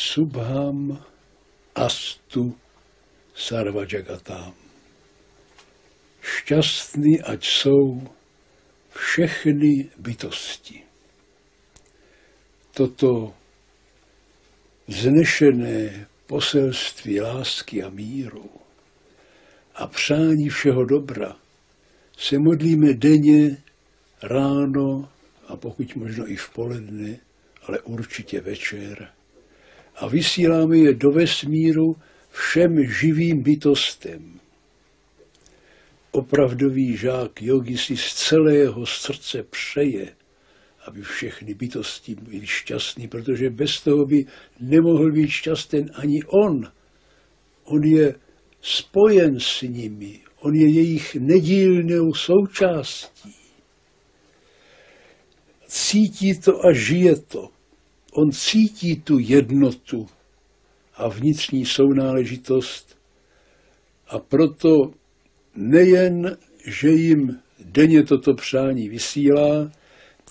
Subham astu sarva jagatam. Šťastný ať jsou všechny bytosti. Toto vznešené poselství lásky a míru a přání všeho dobra se modlíme denně, ráno a pokud možno i v poledne, ale určitě večer. A vysíláme je do vesmíru všem živým bytostem. Opravdový žák jogy si z celého srdce přeje, aby všechny bytosti byly šťastní, protože bez toho by nemohl být šťastný ani on. On je spojen s nimi, on je jejich nedílnou součástí. Cítí to a žije to. On cítí tu jednotu a vnitřní sounáležitost a proto nejen, že jim denně toto přání vysílá,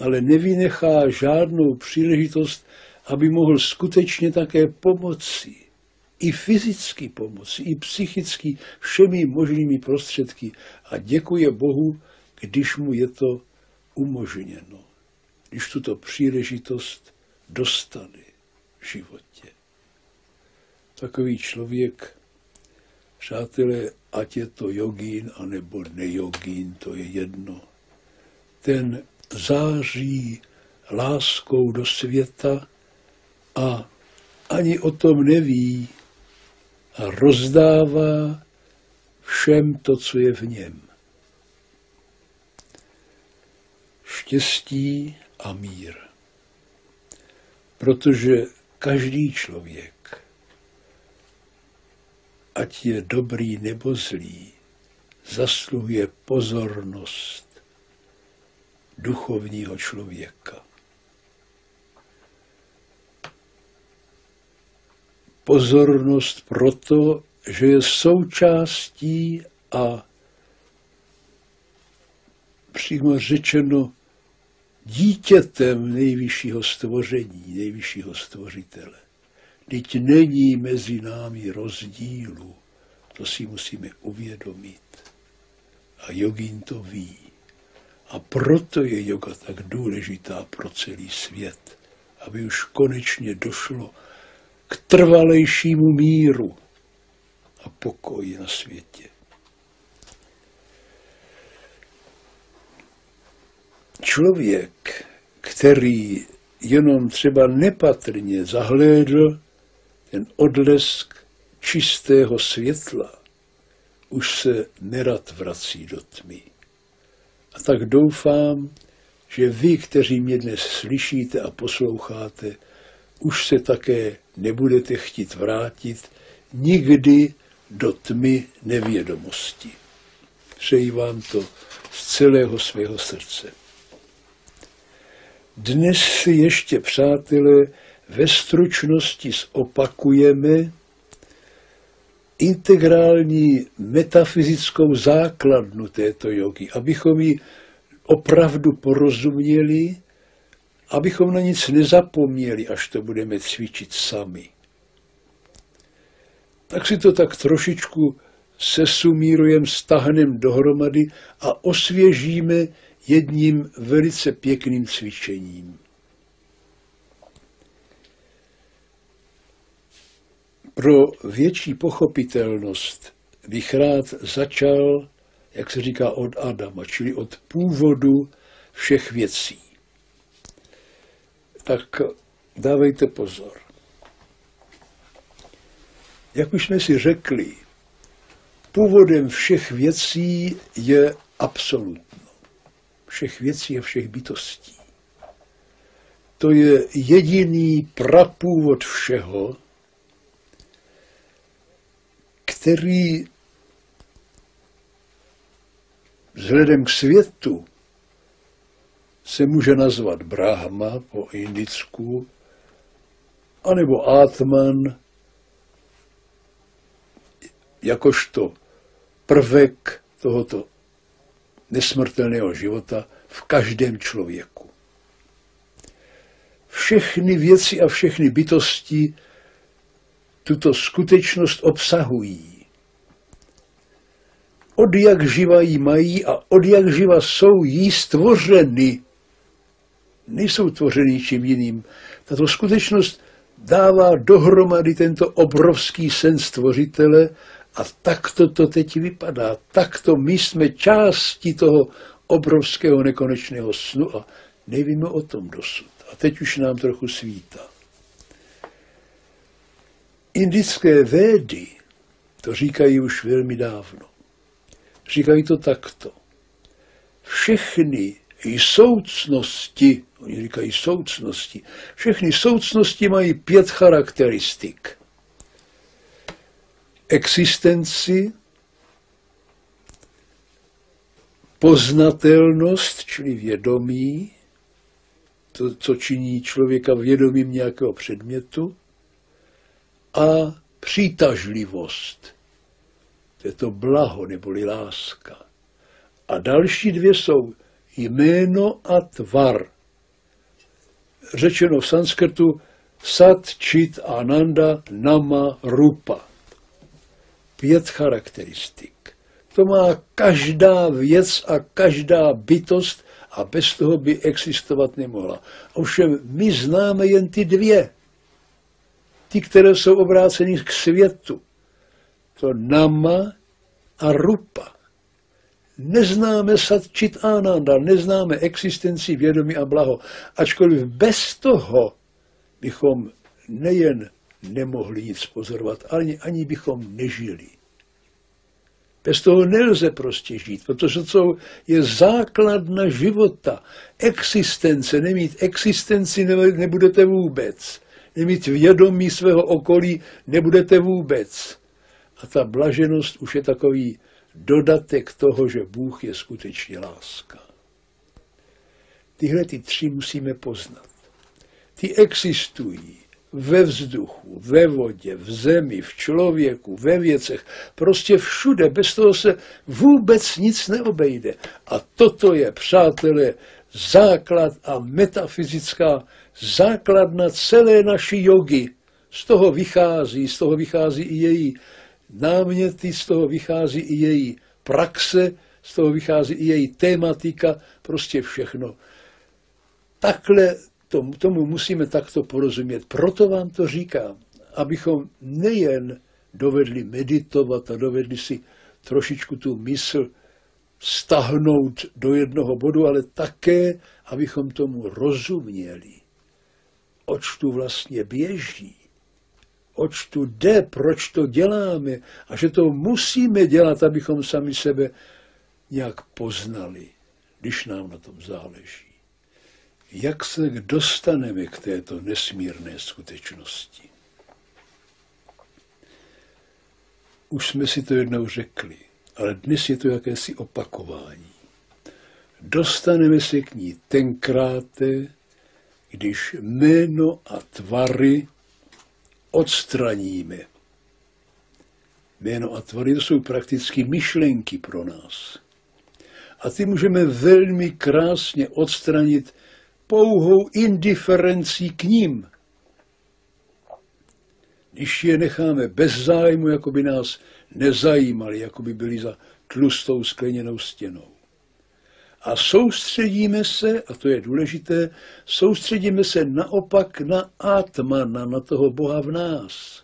ale nevynechá žádnou příležitost, aby mohl skutečně také pomoci. I fyzicky pomoci, i psychicky, všemi možnými prostředky. A děkuje Bohu, když mu je to umožněno. Když tuto příležitost dostane v životě. Takový člověk, přátelé, ať je to jogín, anebo nejogín, to je jedno. Ten září láskou do světa a ani o tom neví a rozdává všem to, co je v něm. Štěstí a mír. Protože každý člověk, ať je dobrý nebo zlý, zasluhuje pozornost duchovního člověka. Pozornost proto, že je součástí a přímo řečeno dítětem nejvyššího stvoření, nejvyššího stvořitele. Vždyť není mezi námi rozdílu, to si musíme uvědomit. A jogín to ví. A proto je yoga tak důležitá pro celý svět, aby už konečně došlo k trvalejšímu míru a pokoji na světě. Člověk, který jenom třeba nepatrně zahlédl ten odlesk čistého světla, už se nerad vrací do tmy. A tak doufám, že vy, kteří mě dnes slyšíte a posloucháte, už se také nebudete chtít vrátit nikdy do tmy nevědomosti. Přeji vám to z celého svého srdce. Dnes si ještě, přátelé, ve stručnosti zopakujeme integrální metafyzickou základnu této jogy, abychom ji opravdu porozuměli, abychom na nic nezapomněli, až to budeme cvičit sami. Tak si to tak trošičku sesumírujeme, stáhneme dohromady a osvěžíme jedním velice pěkným cvičením. Pro větší pochopitelnost bych rád začal, jak se říká, od Adama, čili od původu všech věcí. Tak dávejte pozor. Jak už jsme si řekli, původem všech věcí je absolutno. Všech věcí a všech bytostí. To je jediný prapůvod všeho, který vzhledem k světu se může nazvat Brahma po indicku, anebo Atman, jakožto prvek tohoto nesmrtelného života v každém člověku. Všechny věci a všechny bytosti tuto skutečnost obsahují. Od jak živa jí mají a od jak živa jsou jí stvořeny. Nejsou tvořeny ničím jiným. Tato skutečnost dává dohromady tento obrovský sen stvořitele a takto to teď vypadá. Takto my jsme části toho obrovského nekonečného snu a nevíme o tom dosud. A teď už nám trochu svítá. Indické védy to říkají už velmi dávno. Říkají to takto. Všechny soucnosti, oni říkají soucnosti, všechny soucnosti mají 5 charakteristik. Existenci, poznatelnost, čili vědomí, to, co činí člověka vědomím nějakého předmětu, a přitažlivost, to je to blaho neboli láska. A další 2 jsou jméno a tvar. Řečeno v sanskrtu sat, čit, ananda, nama, rupa. 5 charakteristik. To má každá věc a každá bytost a bez toho by existovat nemohla. Ovšem my známe jen ty 2. Ty, které jsou obráceny k světu. To nama a rupa. Neznáme sat, čit, ananda, neznáme existenci, vědomí a blaho. Ačkoliv bez toho bychom nejen nemohli nic pozorovat, ale ani bychom nežili. Bez toho nelze prostě žít, protože to je základna života. Existence, nemít existenci nebudete vůbec. Nemít vědomí svého okolí nebudete vůbec. A ta blaženost už je takový dodatek toho, že Bůh je skutečně láska. Tyhle 3 musíme poznat. Ty existují ve vzduchu, ve vodě, v zemi, v člověku, ve věcech, prostě všude, bez toho se vůbec nic neobejde. A toto je, přátelé, základ a metafyzická základna celé naší jogy. Z toho vychází i její náměty, z toho vychází i její praxe, z toho vychází i její tematika, prostě všechno. Takhle tomu musíme takto porozumět. Proto vám to říkám, abychom nejen dovedli meditovat a dovedli si trošičku tu mysl stahnout do jednoho bodu, ale také, abychom tomu rozuměli, oč tu vlastně běží, oč tu jde, proč to děláme a že to musíme dělat, abychom sami sebe nějak poznali, když nám na tom záleží. Jak se dostaneme k této nesmírné skutečnosti? Už jsme si to jednou řekli, ale dnes je to jakési opakování. Dostaneme se k ní tenkráte, když jméno a tvary odstraníme. Jméno a tvary to jsou prakticky myšlenky pro nás. A ty můžeme velmi krásně odstranit pouhou indiferencí k ním. Když je necháme bez zájmu, jako by nás nezajímali, jako by byli za tlustou skleněnou stěnou. A soustředíme se, a to je důležité, soustředíme se naopak na Atmana, na toho Boha v nás.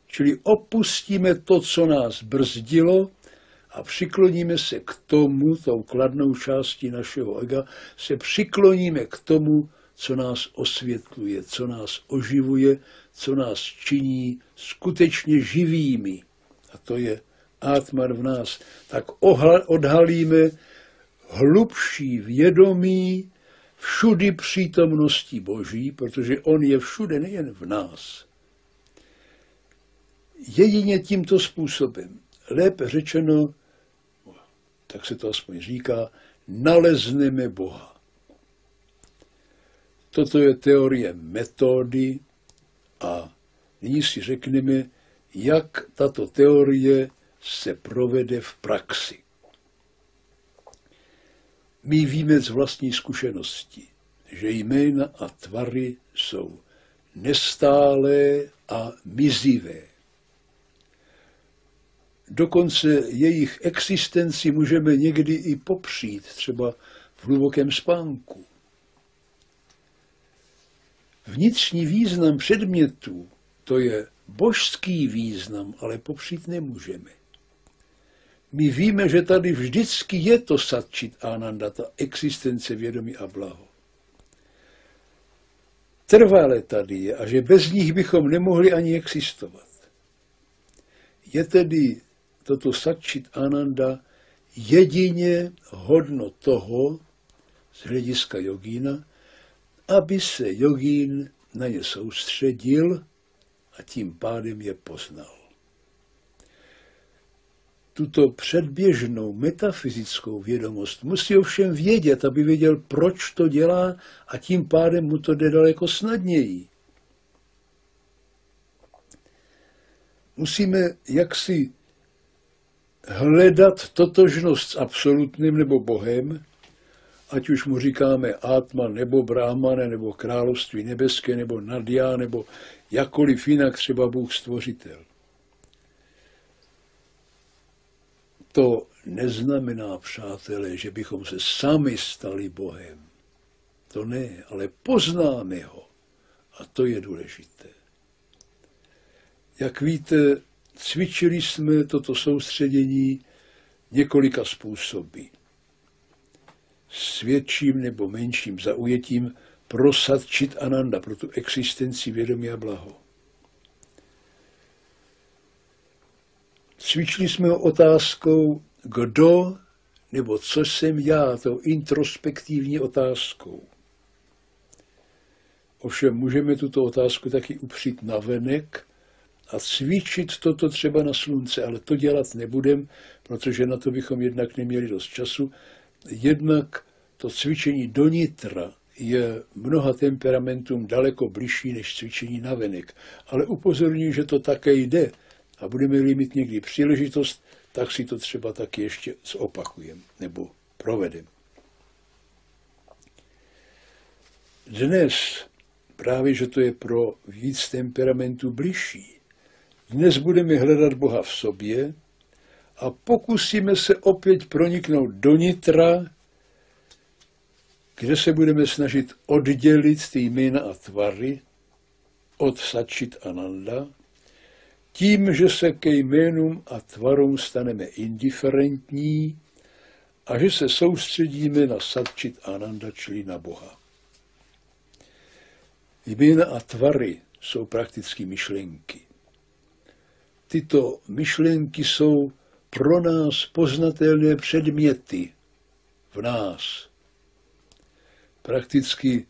Čili opustíme to, co nás brzdilo, a přikloníme se k tomu, tou kladnou částí našeho ega, se přikloníme k tomu, co nás osvětluje, co nás oživuje, co nás činí skutečně živými. A to je Atman v nás. Tak odhalíme hlubší vědomí všudy přítomnosti Boží, protože on je všude, nejen v nás. Jedině tímto způsobem, lépe řečeno, tak se to aspoň říká, nalezneme Boha. Toto je teorie metody a nyní si řekneme, jak tato teorie se provede v praxi. My víme z vlastní zkušenosti, že jména a tvary jsou nestálé a mizivé. Dokonce jejich existenci můžeme někdy i popřít, třeba v hlubokém spánku. Vnitřní význam předmětů, to je božský význam, ale popřít nemůžeme. My víme, že tady vždycky je to satčit ananda, ta existence vědomí a blaho. Trvale tady je a že bez nich bychom nemohli ani existovat. Je tedy toto satčit ananda jedině hodno toho, z hlediska jogína, aby se jogín na ně soustředil a tím pádem je poznal. Tuto předběžnou metafyzickou vědomost musí ovšem vědět, aby věděl, proč to dělá a tím pádem mu to jde daleko snadněji. Musíme jaksi hledat totožnost s absolutním nebo Bohem, ať už mu říkáme Atman, nebo Brahmane, nebo Království nebeské, nebo Nadja, nebo jakkoliv jinak třeba Bůh stvořitel. To neznamená, přátelé, že bychom se sami stali Bohem. To ne, ale poznáme ho. A to je důležité. Jak víte, cvičili jsme toto soustředění několika způsoby. S větším nebo menším zaujetím pro satčit ananda, pro tu existenci vědomí a blaho. Cvičili jsme ho otázkou, kdo nebo co jsem já, tou introspektivní otázkou. Ovšem můžeme tuto otázku taky upřít navenek a cvičit toto třeba na slunce, ale to dělat nebudem, protože na to bychom jednak neměli dost času. Jednak to cvičení do nitra je mnoha temperamentům daleko bližší než cvičení navenek. Ale upozorňuji, že to také jde a budeme-li mít někdy příležitost, tak si to třeba taky ještě zopakujeme nebo provedeme. Dnes, právě že to je pro víc temperamentů bližší, dnes budeme hledat Boha v sobě a pokusíme se opět proniknout do nitra, kde se budeme snažit oddělit ty jména a tvary od satčit ananda, tím, že se ke jménům a tvarům staneme indiferentní a že se soustředíme na satčit ananda, čili na Boha. Jména a tvary jsou prakticky myšlenky. Tyto myšlenky jsou pro nás poznatelné předměty v nás. Prakticky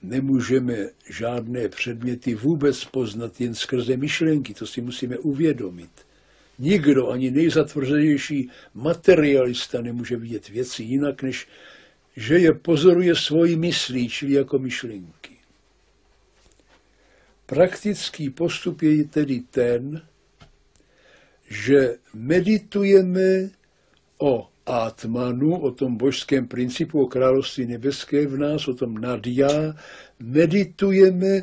nemůžeme žádné předměty vůbec poznat jen skrze myšlenky, to si musíme uvědomit. Nikdo, ani nejzatvrzenější materialista nemůže vidět věci jinak, než že je pozoruje svojí myslí, čili jako myšlenky. Praktický postup je tedy ten, že meditujeme o Atmanu, o tom božském principu, o království nebeské v nás, o tom Nadja, meditujeme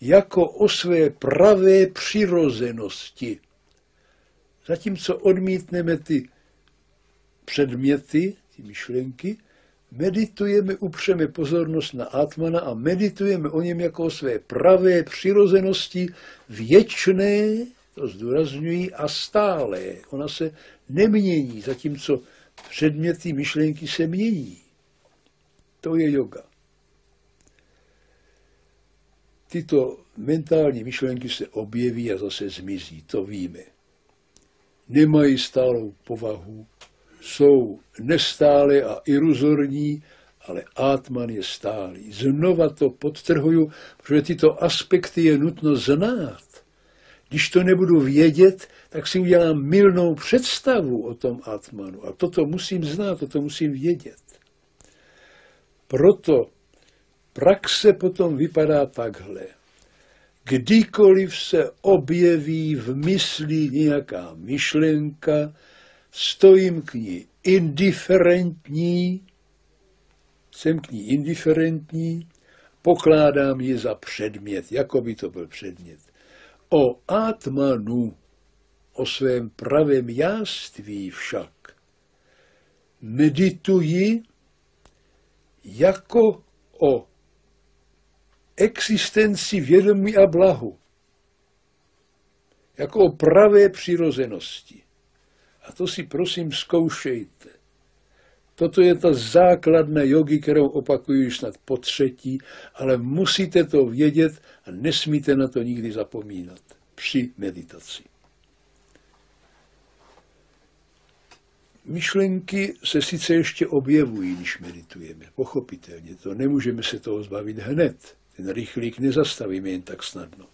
jako o své pravé přirozenosti. Zatímco odmítneme ty předměty, ty myšlenky, meditujeme, upřeme pozornost na Atmana a meditujeme o něm jako o své pravé přirozenosti věčné, to zdůrazňují, a stálé. Ona se nemění, zatímco předměty myšlenky se mění. To je yoga. Tyto mentální myšlenky se objeví a zase zmizí, to víme. Nemají stálou povahu, jsou nestálé a iluzorní, ale Atman je stálý. Znova to podtrhuju, protože tyto aspekty je nutno znát. Když to nebudu vědět, tak si udělám mylnou představu o tom Atmanu. A toto musím znát, toto musím vědět. Proto praxe potom vypadá takhle. Kdykoliv se objeví v mysli nějaká myšlenka, stojím k ní indiferentní, jsem k ní indiferentní pokládám ji za předmět, jako by to byl předmět. O Atmanu, o svém pravém jáství však, medituji jako o existenci vědomí a blahu, jako o pravé přirozenosti. A to si prosím zkoušejte. Toto je ta základna jogy, kterou opakuju snad po třetí, ale musíte to vědět a nesmíte na to nikdy zapomínat při meditaci. Myšlenky se sice ještě objevují, když meditujeme, pochopitelně, to nemůžeme se toho zbavit hned. Ten rychlík nezastavíme jen tak snadno.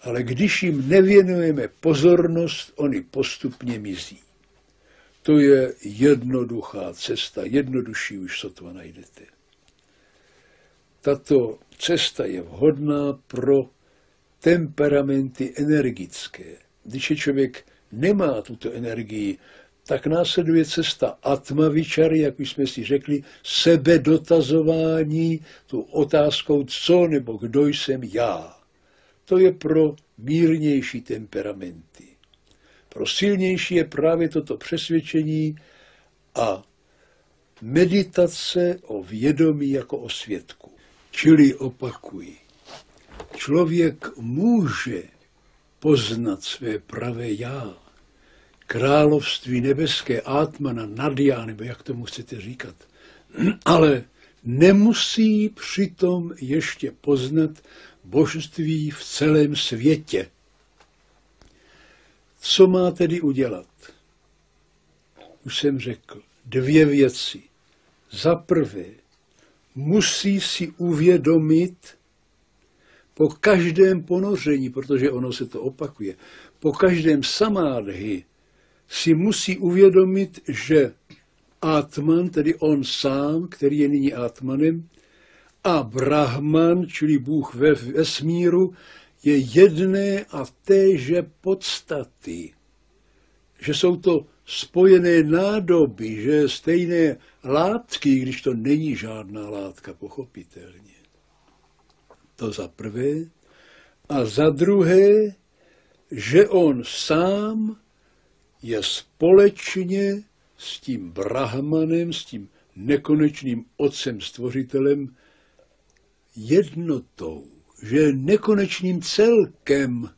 Ale když jim nevěnujeme pozornost, oni postupně mizí. To je jednoduchá cesta, jednodušší už sotva najdete. Tato cesta je vhodná pro temperamenty energické. Když je člověk nemá tuto energii, tak následuje cesta atmavičary, jak už jsme si řekli, sebedotazování, tu otázkou, co nebo kdo jsem já. To je pro mírnější temperamenty. Pro silnější je právě toto přesvědčení a meditace o vědomí jako o světku. Čili opakuji, člověk může poznat své pravé já, království nebeské, Atmana, Nadja, nebo jak tomu chcete říkat, ale nemusí přitom ještě poznat božství v celém světě. Co má tedy udělat? Už jsem řekl, 2 věci. Za prvé, musí si uvědomit po každém ponoření, protože ono se to opakuje, po každém samádhy si musí uvědomit, že Atman, tedy on sám, který je nyní Atmanem, a Brahman, čili Bůh ve vesmíru, je jedné a téže podstaty. Že jsou to spojené nádoby, že stejné látky, když to není žádná látka, pochopitelně. To za prvé. A za druhé, že on sám je společně s tím Brahmanem, s tím nekonečným otcem stvořitelem, jednotou, že je nekonečným celkem,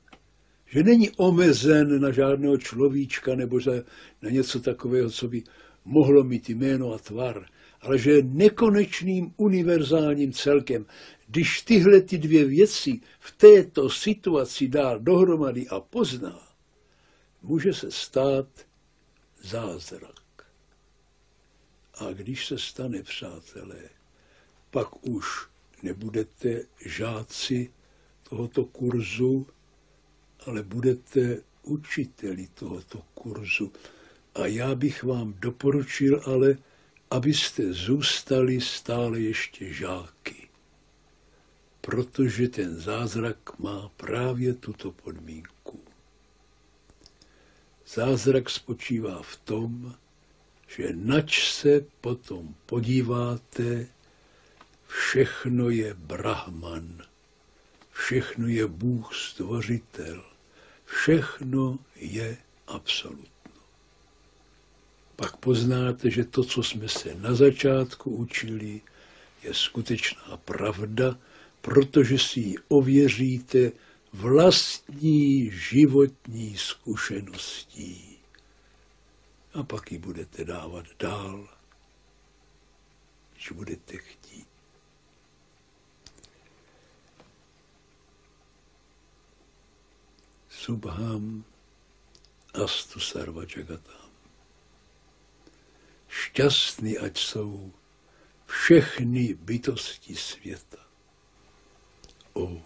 že není omezen na žádného človíčka nebo na něco takového, co by mohlo mít jméno a tvar, ale že je nekonečným univerzálním celkem. Když tyhle 2 věci v této situaci dá dohromady a pozná, může se stát zázrak. A když se stane, přátelé, pak už nebudete žáci tohoto kurzu, ale budete učiteli tohoto kurzu. A já bych vám doporučil ale, abyste zůstali stále ještě žáky. Protože ten zázrak má právě tuto podmínku. Zázrak spočívá v tom, že nač se potom podíváte, všechno je Brahman, všechno je Bůh stvořitel, všechno je absolutno. Pak poznáte, že to, co jsme se na začátku učili, je skutečná pravda, protože si ji ověříte vlastní životní zkušeností. A pak ji budete dávat dál, když budete chtít. Subham astu sarva jagatam. Šťastný ať jsou všechny bytosti světa. Oh.